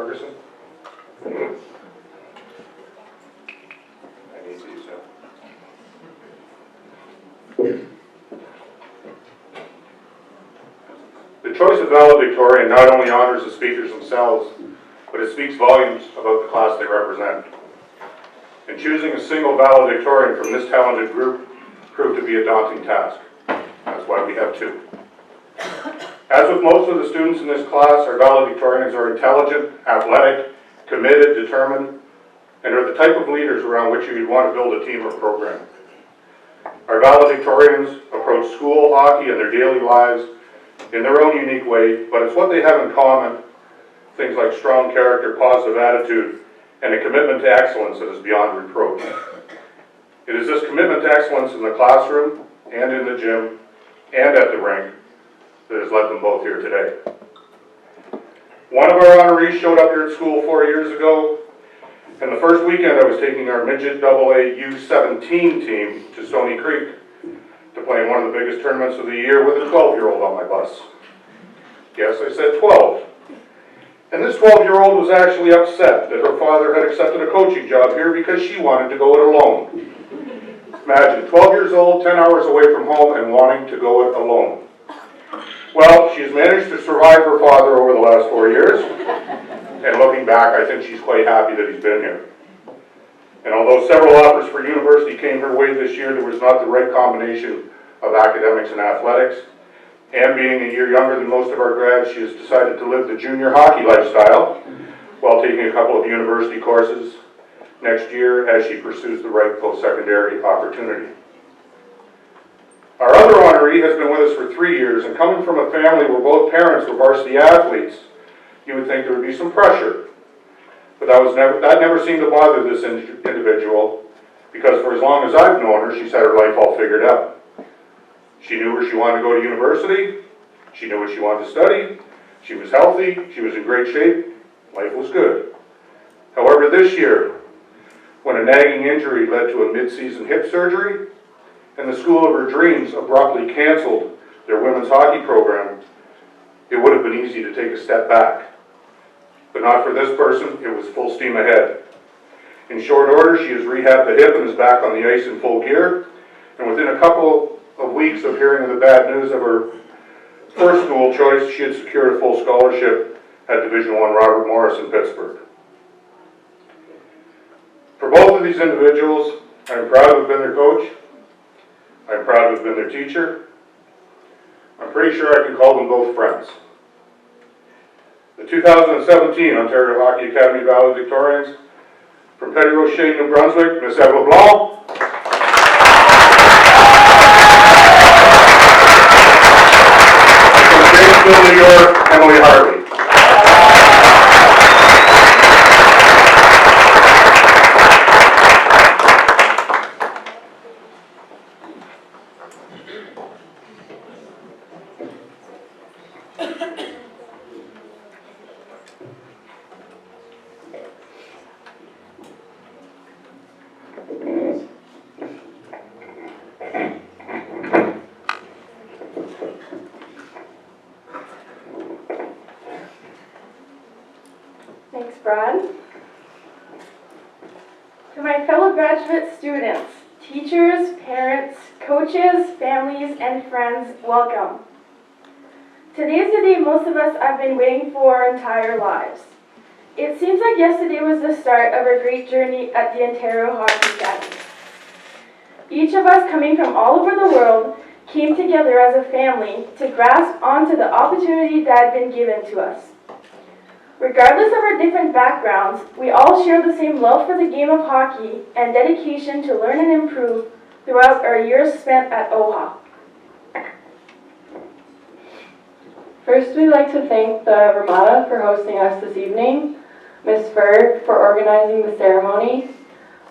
Ferguson. I need these now. The choice of valedictorian not only honors the speakers themselves, but it speaks volumes about the class they represent. And choosing a single valedictorian from this talented group proved to be a daunting task. That's why we have two. As with most of the students in this class, our valedictorians are intelligent, athletic, committed, determined, and are the type of leaders around which you'd want to build a team or program. Our valedictorians approach school, hockey, and their daily lives in their own unique way, but it's what they have in common, things like strong character, positive attitude, and a commitment to excellence that is beyond reproach. It is this commitment to excellence in the classroom, and in the gym, and at the rink that has led them both here today. One of our honorees showed up here at school 4 years ago, and the first weekend I was taking our midget AA U17 team to Stony Creek to play in one of the biggest tournaments of the year with a 12-year-old on my bus. Yes, I said 12. And this 12-year-old was actually upset that her father had accepted a coaching job here because she wanted to go it alone. Imagine, 12 years old, 10 hours away from home, and wanting to go it alone. Well, she's managed to survive her father over the last 4 years, and looking back, I think she's quite happy that he's been here. And although several offers for university came her way this year, there was not the right combination of academics and athletics. And being a year younger than most of our grads, she has decided to live the junior hockey lifestyle while taking a couple of university courses next year as she pursues the right post-secondary opportunity. Our other honoree has been with us for 3 years, and coming from a family where both parents were varsity athletes, you would think there would be some pressure. But that never seemed to bother this individual, because for as long as I've known her, she's had her life all figured out. She knew where she wanted to go to university, she knew what she wanted to study, she was healthy, she was in great shape, life was good. However, this year, when a nagging injury led to a mid-season hip surgery, and the school of her dreams abruptly canceled their women's hockey program, it would have been easy to take a step back. But not for this person, it was full steam ahead. In short order, she has rehabbed the hip and is back on the ice in full gear, and within a couple of weeks of hearing the bad news of her first school choice, she had secured a full scholarship at Division I Robert Morris in Pittsburgh. For both of these individuals, I'm proud to have been their coach. I'm proud to have been their teacher. I'm pretty sure I can call them both friends. The 2017 Ontario Hockey Academy valedictorians from Petit Rocher, New Brunswick, Ms. Eva Blanc. From Janesville, New York, Emily Harvey. Thanks, Brad. To my fellow graduate students, teachers, parents, coaches, families, and friends, welcome. Today is the day most of us have been waiting for our entire lives. It seems like yesterday was the start of our great journey at the Ontario Hockey Academy. Each of us, coming from all over the world, came together as a family to grasp onto the opportunity that had been given to us. Regardless of our different backgrounds, we all share the same love for the game of hockey and dedication to learn and improve throughout our years spent at OHA. First, we'd like to thank the Ramada for hosting us this evening, Ms. Ferg for organizing the ceremony,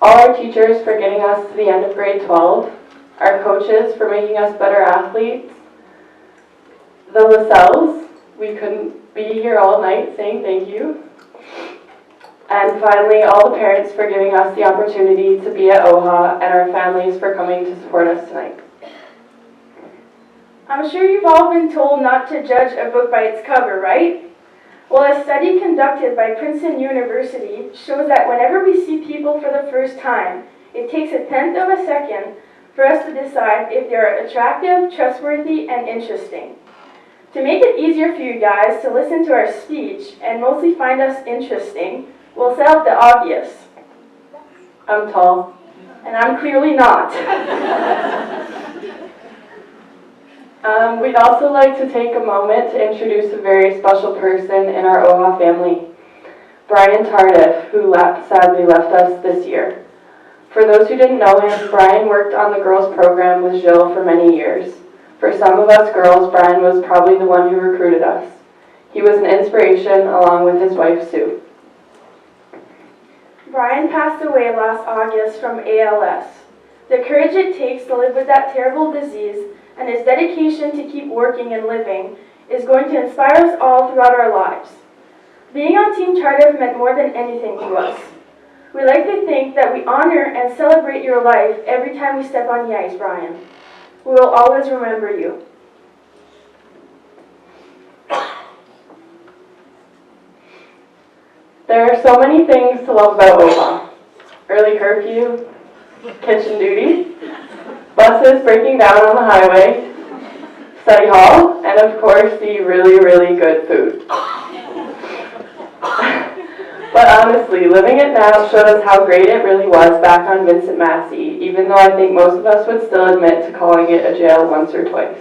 all our teachers for getting us to the end of grade 12, our coaches for making us better athletes, the Lasells, we couldn't be here all night saying thank you, and finally all the parents for giving us the opportunity to be at OHA and our families for coming to support us tonight. I'm sure you've all been told not to judge a book by its cover, right? Well, a study conducted by Princeton University shows that whenever we see people for the first time, it takes a tenth of a second for us to decide if they are attractive, trustworthy, and interesting. To make it easier for you guys to listen to our speech and mostly find us interesting, we'll set out the obvious. I'm tall. And I'm clearly not. We'd also like to take a moment to introduce a very special person in our OHA family, Brian Tardif, who sadly left us this year. For those who didn't know him, Brian worked on the girls program with Jill for many years. For some of us girls, Brian was probably the one who recruited us. He was an inspiration along with his wife, Sue. Brian passed away last August from ALS. The courage it takes to live with that terrible disease and his dedication to keep working and living is going to inspire us all throughout our lives. Being on Team Tardif meant more than anything to us. We like to think that we honor and celebrate your life every time we step on the ice, Brian. We will always remember you. There are so many things to love about OHA. Early curfew, kitchen duty, buses breaking down on the highway, study hall, and of course the really, really good food. But honestly, living it now showed us how great it really was back on Vincent Massey, even though I think most of us would still admit to calling it a jail once or twice.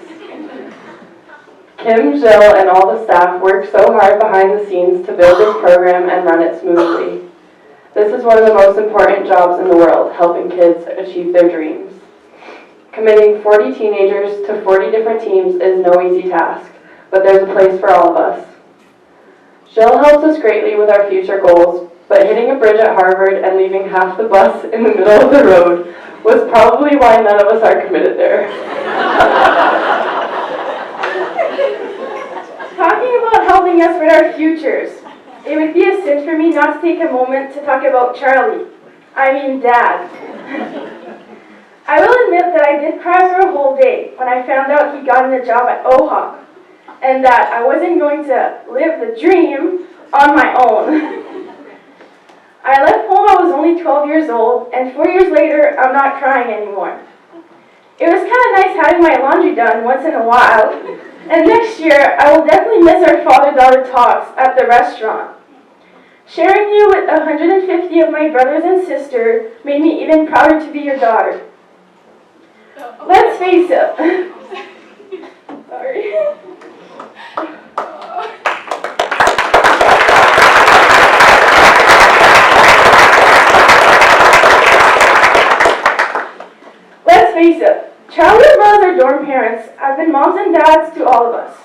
Kim, Jill, and all the staff worked so hard behind the scenes to build this program and run it smoothly. This is one of the most important jobs in the world, helping kids achieve their dreams. Committing 40 teenagers to 40 different teams is no easy task, but there's a place for all of us. Jill helps us greatly with our future goals, but hitting a bridge at Harvard and leaving half the bus in the middle of the road was probably why none of us are committed there. Talking about helping us with our futures, it would be a sin for me not to take a moment to talk about Charlie. I mean, Dad. I will admit that I did cry for a whole day when I found out he'd gotten a job at OHA, and that I wasn't going to live the dream on my own. I left home, I was only 12 years old, and 4 years later, I'm not crying anymore. It was kind of nice having my laundry done once in a while, and next year, I will definitely miss our father-daughter talks at the restaurant. Sharing you with 150 of my brothers and sisters made me even prouder to be your daughter. Let's face it. Sorry. Let's face it, Charlie as well as our dorm parents have been moms and dads to all of us.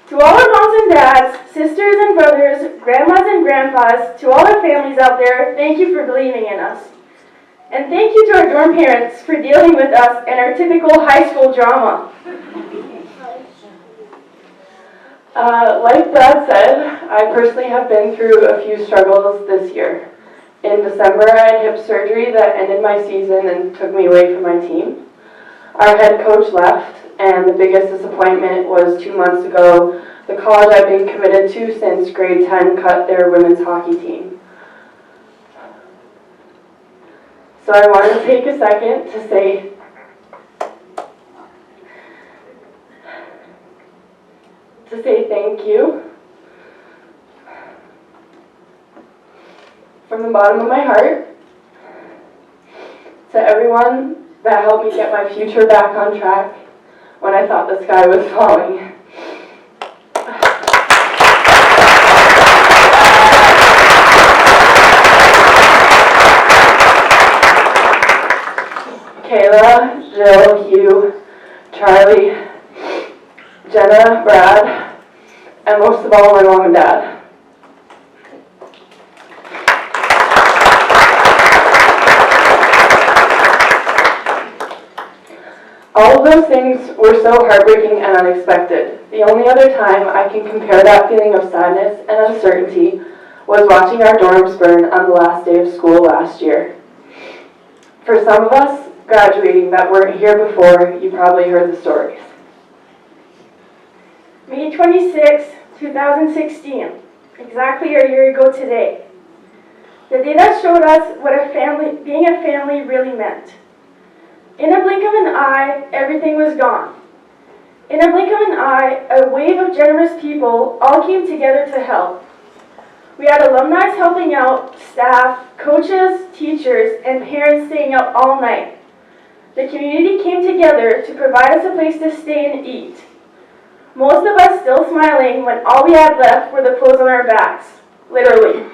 To all our moms and dads, sisters and brothers, grandmas and grandpas, to all our families out there, thank you for believing in us. And thank you to our dorm parents for dealing with us and our typical high school drama. Like Brad said, I personally have been through a few struggles this year. In December, I had hip surgery that ended my season and took me away from my team. Our head coach left, and the biggest disappointment was 2 months ago, the college I've been committed to since grade 10 cut their women's hockey team. So I want to take a second to say thank you from the bottom of my heart to everyone that helped me get my future back on track when I thought the sky was falling. Kayla, Jill, Hugh, Charlie, Jenna, Brad, and most of all, my mom and dad. All of those things were so heartbreaking and unexpected. The only other time I can compare that feeling of sadness and uncertainty was watching our dorms burn on the last day of school last year. For some of us graduating that weren't here before, you probably heard the stories. May 26, 2016. exactly a year ago today. The day that showed us what being a family really meant. In a blink of an eye, everything was gone. In a blink of an eye, a wave of generous people all came together to help. We had alumni helping out, staff, coaches, teachers, and parents staying up all night. The community came together to provide us a place to stay and eat. Most of us still smiling when all we had left were the clothes on our backs. Literally.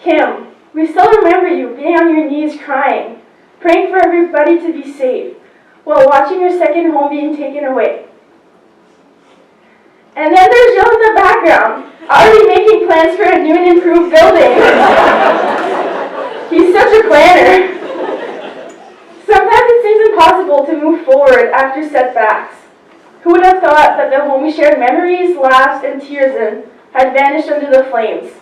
Kim, we still remember you being on your knees crying, praying for everybody to be safe, while watching your second home being taken away. And then there's Jill in the background, already making plans for a new and improved building. He's such a planner. Sometimes it seems impossible to move forward after setbacks. Who would have thought that the home we shared memories, laughs, and tears in had vanished under the flames?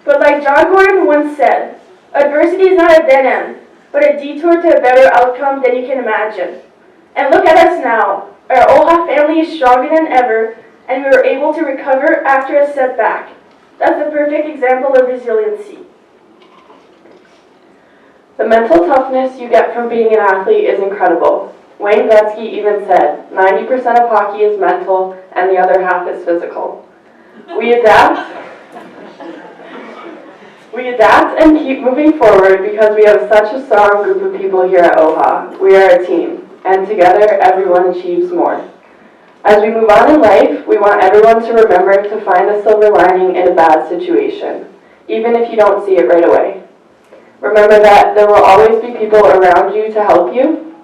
But like John Gordon once said, adversity is not a dead end, but a detour to a better outcome than you can imagine. And look at us now. Our OHA family is stronger than ever, and we were able to recover after a setback. That's a perfect example of resiliency. The mental toughness you get from being an athlete is incredible. Wayne Gretzky even said, 90% of hockey is mental and the other half is physical. We adapt and keep moving forward because we have such a strong group of people here at OHA. We are a team, and together everyone achieves more. As we move on in life, we want everyone to remember to find the silver lining in a bad situation, even if you don't see it right away. Remember that there will always be people around you to help you.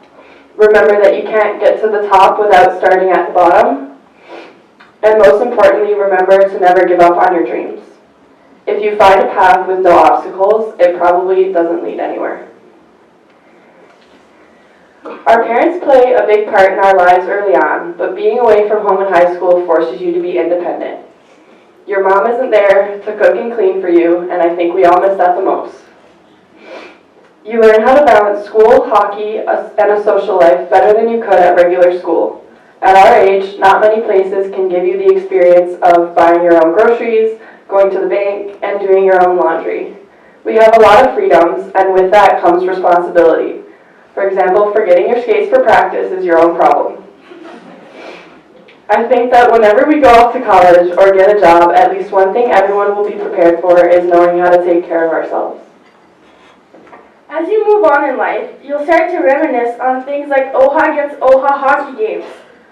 Remember that you can't get to the top without starting at the bottom. And most importantly, remember to never give up on your dreams. If you find a path with no obstacles, it probably doesn't lead anywhere. Our parents play a big part in our lives early on, but being away from home in high school forces you to be independent. Your mom isn't there to cook and clean for you, and I think we all miss that the most. You learn how to balance school, hockey, and a social life better than you could at regular school. At our age, not many places can give you the experience of buying your own groceries, going to the bank, and doing your own laundry. We have a lot of freedoms, and with that comes responsibility. For example, forgetting your skates for practice is your own problem. I think that whenever we go off to college or get a job, at least one thing everyone will be prepared for is knowing how to take care of ourselves. As you move on in life, you'll start to reminisce on things like OHA against OHA hockey games,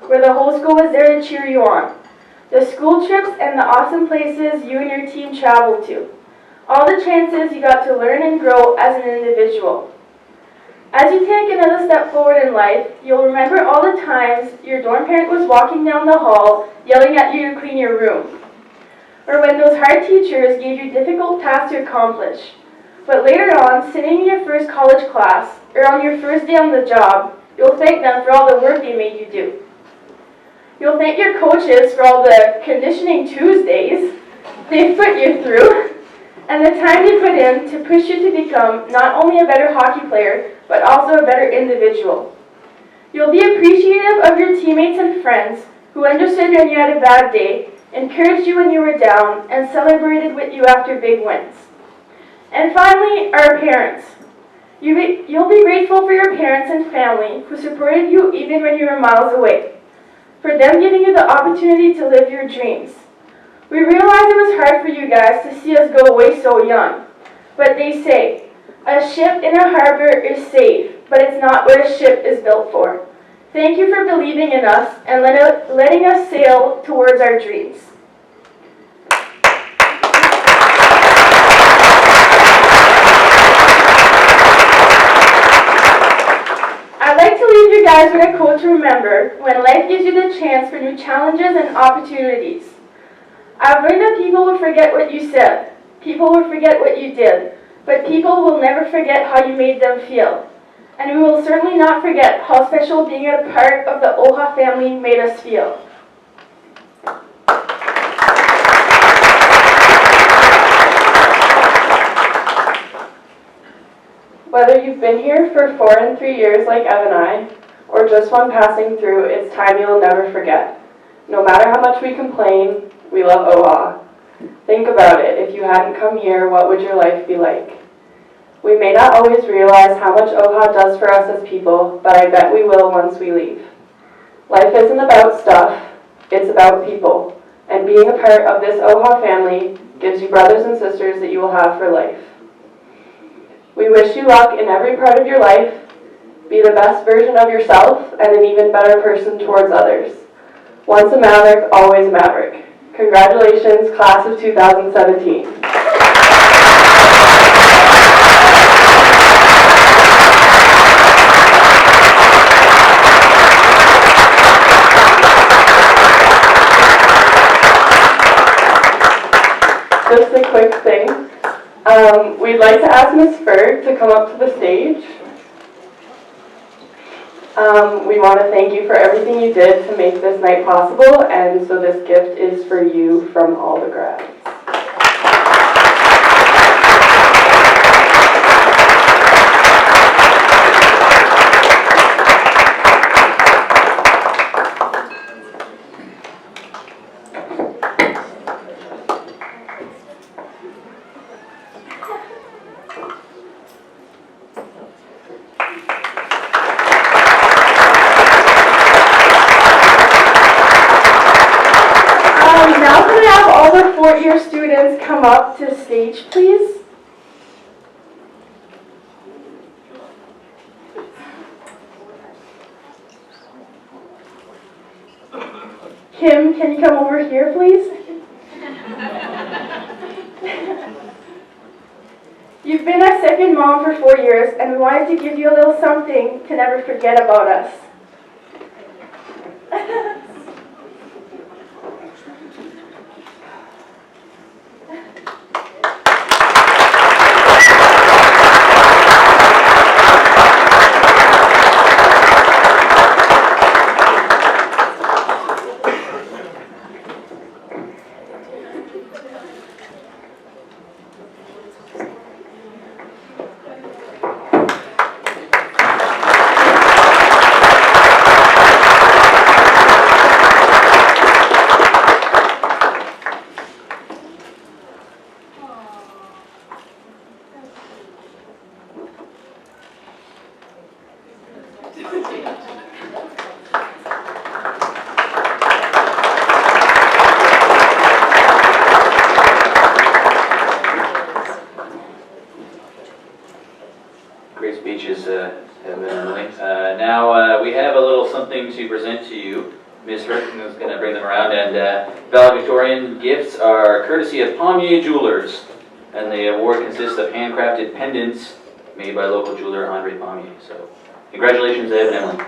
where the whole school was there to cheer you on. The school trips and the awesome places you and your team traveled to. All the chances you got to learn and grow as an individual. As you take another step forward in life, you'll remember all the times your dorm parent was walking down the hall, yelling at you to clean your room. Or when those hard teachers gave you difficult tasks to accomplish. But later on, sitting in your first college class, or on your first day on the job, you'll thank them for all the work they made you do. You'll thank your coaches for all the conditioning Tuesdays they put you through, and the time they put in to push you to become not only a better hockey player, but also a better individual. You'll be appreciative of your teammates and friends who understood when you had a bad day, encouraged you when you were down, and celebrated with you after big wins. And finally, our parents. You'll be grateful for your parents and family who supported you even when you were miles away, for them giving you the opportunity to live your dreams. We realized it was hard for you guys to see us go away so young, but they say, a ship in a harbor is safe, but it's not what a ship is built for. Thank you for believing in us and letting us sail towards our dreams. I'd like to leave you guys with a quote to remember when life gives you the chance for new challenges and opportunities. I've learned that people will forget what you said, people will forget what you did, but people will never forget how you made them feel. And we will certainly not forget how special being a part of the OHA family made us feel. Whether you've been here for 4 and 3 years like Ev and I, or just one passing through, it's time you'll never forget. No matter how much we complain, we love OHA. Think about it. If you hadn't come here, what would your life be like? We may not always realize how much OHA does for us as people, but I bet we will once we leave. Life isn't about stuff, it's about people. And being a part of this OHA family gives you brothers and sisters that you will have for life. We wish you luck in every part of your life. Be the best version of yourself and an even better person towards others. Once a maverick, always a maverick. Congratulations, class of 2017. Just a quick thing. We'd like to ask Ms. Ferg to come up to the stage. We want to thank you for everything you did to make this night possible, and so this gift is for you from all the grads. Now can I have all the fourth-year students come up to stage, please? Kim, can you come over here, please? You've been our second mom for 4 years, and we wanted to give you a little something to never forget about us. Great speeches, Emily. Now we have a little something to present to you. Ms. Rickman is going to bring them around, and valedictorian gifts are courtesy of Pommier Jewelers, and the award consists of handcrafted pendants made by local jeweler Andre Pommier. So, congratulations, Ed and Emily.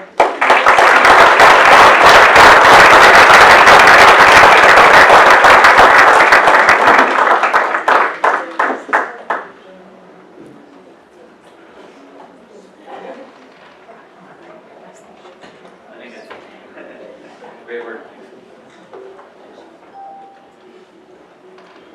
Great work.